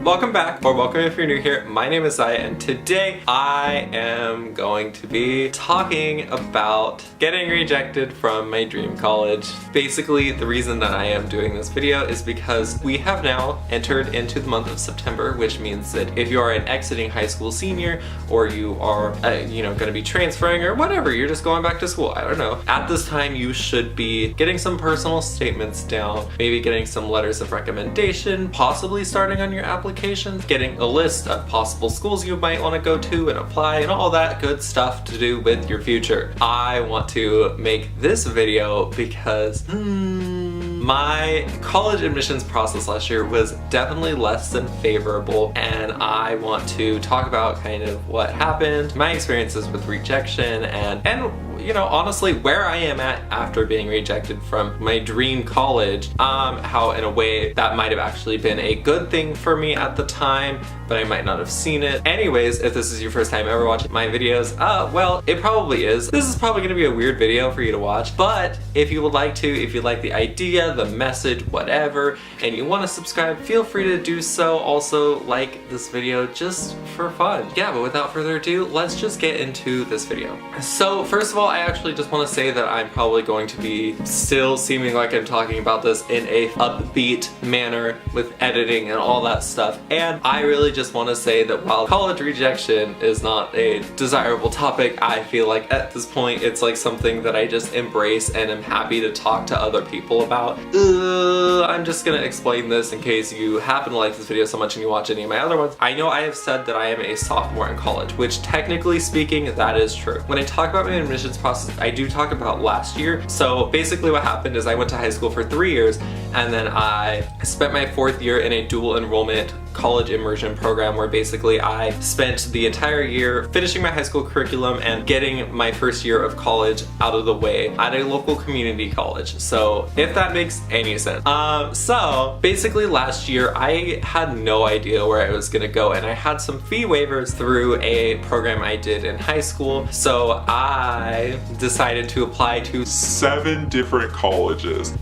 Welcome back, or welcome if you're new here. My name is Zaya, and today I am going to be talking about getting rejected from my dream college. Basically, the reason that I am doing this video is because we have now entered into the month of September, which means that if you are an exiting high school senior, or you are, going to be transferring or whatever, you're just going back to school, I don't know. At this time, you should be getting some personal statements down, maybe getting some letters of recommendation, possibly starting on your applications, getting a list of possible schools you might want to go to and apply, and all that good stuff to do with your future. I want to make this video because my college admissions process last year was definitely less than favorable, and I want to talk about kind of what happened, my experiences with rejection, and honestly where I am at after being rejected from my dream college, how in a way that might have actually been a good thing for me at the time, but I might not have seen it. Anyways, if this is your first time ever watching my videos, well, it probably is. This is probably gonna be a weird video for you to watch, but if you would like to, if you like the idea, the message, whatever, and you wanna subscribe, feel free to do so. Also, like this video just for fun. Yeah, but without further ado, let's just get into this video. So first of all, I actually just wanna say that I'm probably going to be still seeming like I'm talking about this in a upbeat manner with editing and all that stuff. And I really just want to say that while college rejection is not a desirable topic, I feel like at this point it's like something that I just embrace and am happy to talk to other people about. I'm just gonna explain this in case you happen to like this video so much and you watch any of my other ones. I know I have said that I am a sophomore in college, which technically speaking, that is true. When I talk about my admissions process, I do talk about last year. So basically what happened is I went to high school for 3 years, and then I spent my 4th year in a dual enrollment college immersion program where basically I spent the entire year finishing my high school curriculum and getting my first year of college out of the way at a local community college. So if that makes any sense. So basically last year I had no idea where I was gonna go, and I had some fee waivers through a program I did in high school. So I decided to apply to 7 different colleges.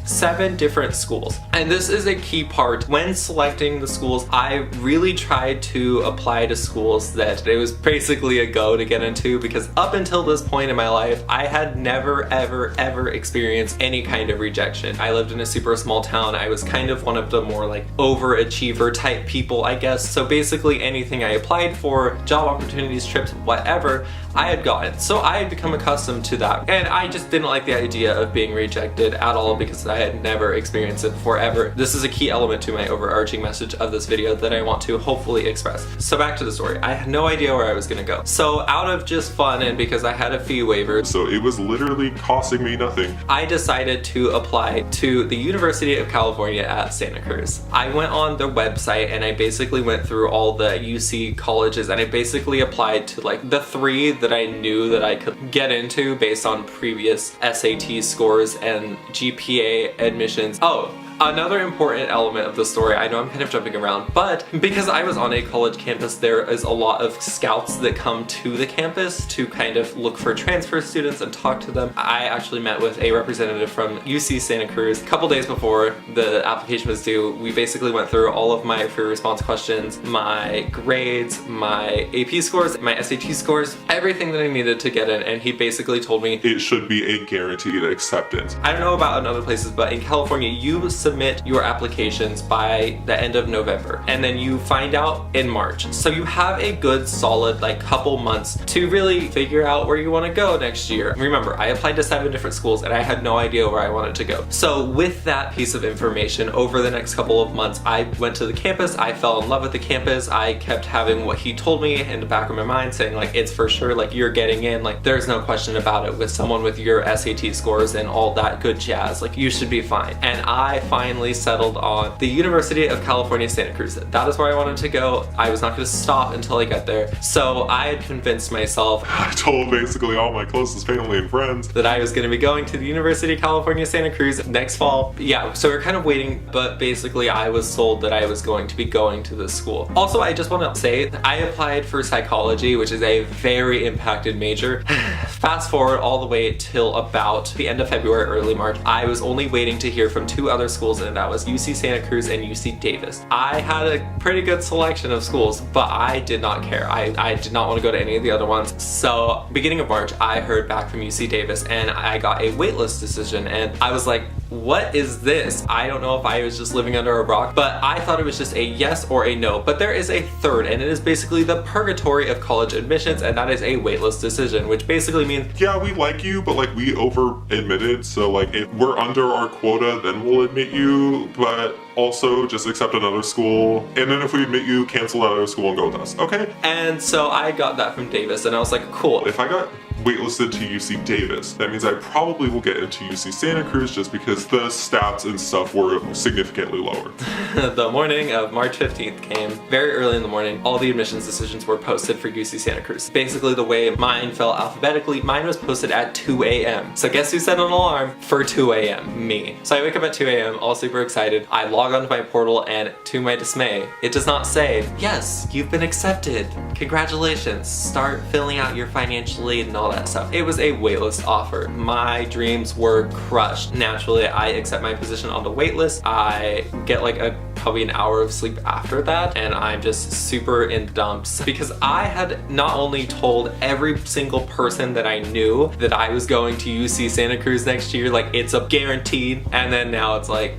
7 different schools. And this is a key part. When selecting the schools, I really tried to apply to schools that it was basically a go to get into, because up until this point in my life, I had never ever experienced any kind of rejection. I lived in a super small town. I was kind of one of the more like overachiever type people, I guess. So basically anything I applied for, job opportunities, trips, whatever, I had gotten. So I had become accustomed to that. And I just didn't like the idea of being rejected at all, because I had never experienced it before ever. This is a key element to my overarching message of this video that I want to hopefully express. So back to the story. I had no idea where I was gonna go. So out of just fun, and because I had a fee waiver, so it was literally costing me nothing, I decided to apply to the University of California at Santa Cruz. I went on their website and I basically went through all the UC colleges, and I basically applied to like the 3 that I knew that I could get into based on previous SAT scores and GPA admissions. Oh, another important element of the story, I know I'm kind of jumping around, but because I was on a college campus, there is a lot of scouts that come to the campus to kind of look for transfer students and talk to them. I actually met with a representative from UC Santa Cruz a couple days before the application was due. We basically went through all of my free response questions, my grades, my AP scores, my SAT scores, everything that I needed to get in, and he basically told me it should be a guaranteed acceptance. I don't know about in other places, but in California, you submit your applications by the end of November, and then you find out in March. So you have a good solid like couple months to really figure out where you want to go next year. Remember, I applied to 7 different schools and I had no idea where I wanted to go. So with that piece of information, over the next couple of months, I went to the campus, I fell in love with the campus, I kept having what he told me in the back of my mind saying like, it's for sure, like you're getting in, like there's no question about it, with someone with your SAT scores and all that good jazz, like you should be fine. And I finally settled on the University of California, Santa Cruz. That is where I wanted to go. I was not going to stop until I got there. So I had convinced myself, I told basically all my closest family and friends that I was going to be going to the University of California, Santa Cruz next fall. Yeah, so we're kind of waiting, but basically I was sold that I was going to be going to this school. Also, I just want to say that I applied for psychology, which is a very impacted major. Fast forward all the way till about the end of February, early March. I was only waiting to hear from 2 other schools schools, and that was UC Santa Cruz and UC Davis. I had a pretty good selection of schools, but I did not care. I did not want to go to any of the other ones. So beginning of March, I heard back from UC Davis and I got a waitlist decision, and I was like, what is this? I don't know if I was just living under a rock, but I thought it was just a yes or a no. But there is a third, and it is basically the purgatory of college admissions, and that is a waitlist decision, which basically means, yeah, we like you, but like we over admitted, so like if we're under our quota, then we'll admit you, but also just accept another school, and then if we admit you, cancel that other school and go with us, okay? And so I got that from Davis, and I was like, cool. If I got waitlisted to UC Davis, that means I probably will get into UC Santa Cruz just because the stats and stuff were significantly lower. The morning of March 15th came very early in the morning. All the admissions decisions were posted for UC Santa Cruz. Basically the way mine fell alphabetically, mine was posted at 2 a.m. So guess who set an alarm for 2 a.m.? Me. So I wake up at 2 a.m. all super excited. I log onto my portal, and to my dismay, it does not say, yes, you've been accepted. Congratulations. Start filling out your financial aid and all that stuff. It was a waitlist offer. My dreams were crushed. Naturally, I accept my position on the waitlist. I get like probably an hour of sleep after that, and I'm just super in dumps because I had not only told every single person that I knew that I was going to UC Santa Cruz next year, like it's a guaranteed, and then now it's like,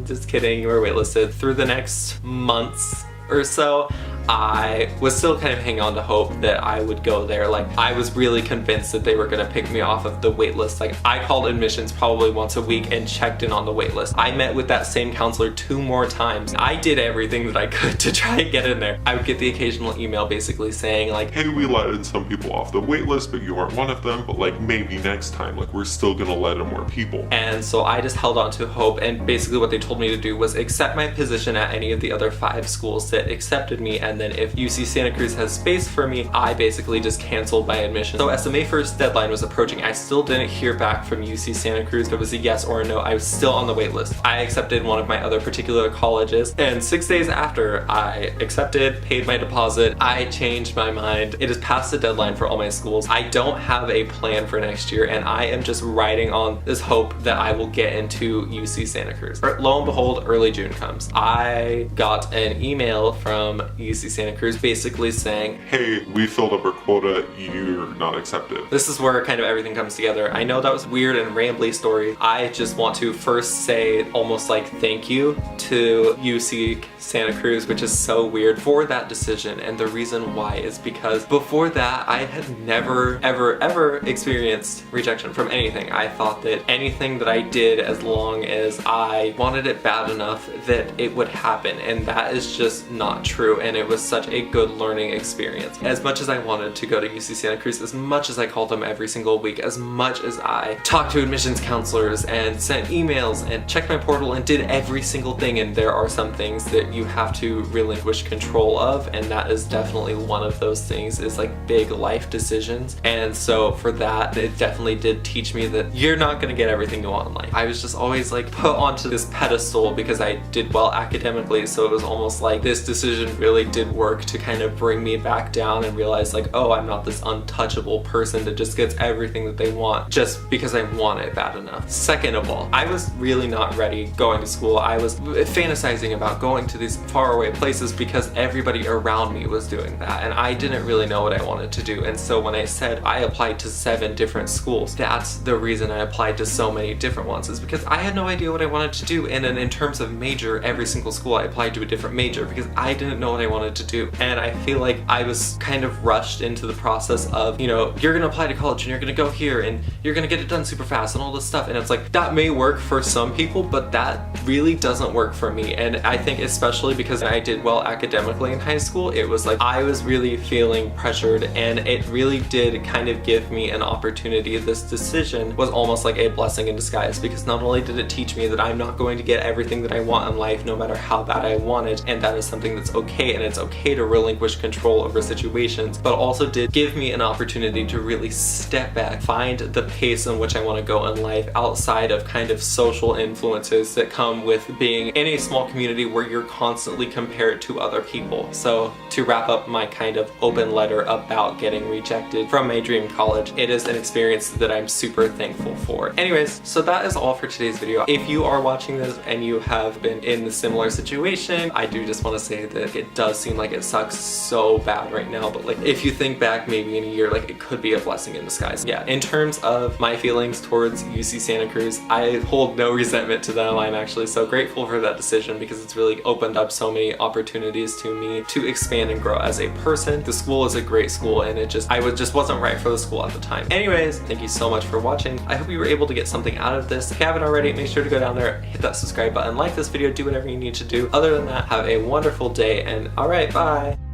just kidding, you were waitlisted. Through the next months or so, I was still kind of hanging on to hope that I would go there. Like, I was really convinced that they were gonna pick me off of the wait list. Like, I called admissions probably once a week and checked in on the wait list. I met with that same counselor 2 more times. I did everything that I could to try and get in there. I would get the occasional email basically saying like, hey, we let in some people off the wait list, but you aren't one of them, but like maybe next time, like we're still gonna let in more people. And so I just held on to hope, and basically what they told me to do was accept my position at any of the other 5 schools that accepted me, and then if UC Santa Cruz has space for me, I basically just canceled my admission. So as the May 1st deadline was approaching, I still didn't hear back from UC Santa Cruz if it was a yes or a no. I was still on the wait list. I accepted one of my other particular colleges, and 6 days after I accepted, paid my deposit, I changed my mind. It is past the deadline for all my schools. I don't have a plan for next year, and I am just riding on this hope that I will get into UC Santa Cruz. Lo and behold, early June comes. I got an email from UC Santa Cruz basically saying, hey, we filled up our quota, you're not accepted. This is where kind of everything comes together. I know that was a weird and rambly story. I just want to first say almost like thank you to UC Santa Cruz, which is so weird, for that decision. And the reason why is because before that, I had never, ever experienced rejection from anything. I thought that anything that I did, as long as I wanted it bad enough, that it would happen. And that is just not true. And it was such a good learning experience. As much as I wanted to go to UC Santa Cruz, as much as I called them every single week, as much as I talked to admissions counselors and sent emails and checked my portal and did every single thing, and there are some things that you have to relinquish control of, and that is definitely one of those things, is like big life decisions. And so for that, it definitely did teach me that you're not gonna get everything you want in life. I was just always like put onto this pedestal because I did well academically, so it was almost like this decision really did work to kind of bring me back down and realize like, oh, I'm not this untouchable person that just gets everything that they want just because I want it bad enough. Second of all, I was really not ready going to school. I was fantasizing about going to these faraway places because everybody around me was doing that, and I didn't really know what I wanted to do. And so when I said I applied to 7 different schools, that's the reason I applied to so many different ones, is because I had no idea what I wanted to do. And then in terms of major, every single school I applied to a different major because I didn't know what I wanted to do. And I feel like I was kind of rushed into the process of, you know, you're gonna apply to college and you're gonna go here and you're gonna get it done super fast and all this stuff. And it's like, that may work for some people, but that really doesn't work for me. And I think especially because I did well academically in high school, it was like I was really feeling pressured, and it really did kind of give me an opportunity. This decision was almost like a blessing in disguise, because not only did it teach me that I'm not going to get everything that I want in life no matter how bad I want it, and that is something something that's okay, and it's okay to relinquish control over situations, but also did give me an opportunity to really step back, find the pace in which I want to go in life outside of kind of social influences that come with being in a small community where you're constantly compared to other people. So to wrap up my kind of open letter about getting rejected from my dream college, it is an experience that I'm super thankful for. Anyways, so that is all for today's video. If you are watching this and you have been in a similar situation, I do just want to say that it does seem like it sucks so bad right now, but like if you think back maybe in a year, like it could be a blessing in disguise. Yeah, in terms of my feelings towards UC Santa Cruz, I hold no resentment to them. I'm actually so grateful for that decision because it's really opened up so many opportunities to me to expand and grow as a person. The school is a great school, and I just wasn't right for the school at the time. Anyways, thank you so much for watching. I hope you were able to get something out of this. If you haven't already, make sure to go down there, hit that subscribe button, like this video, do whatever you need to do. Other than that, have a wonderful day, and alright, bye!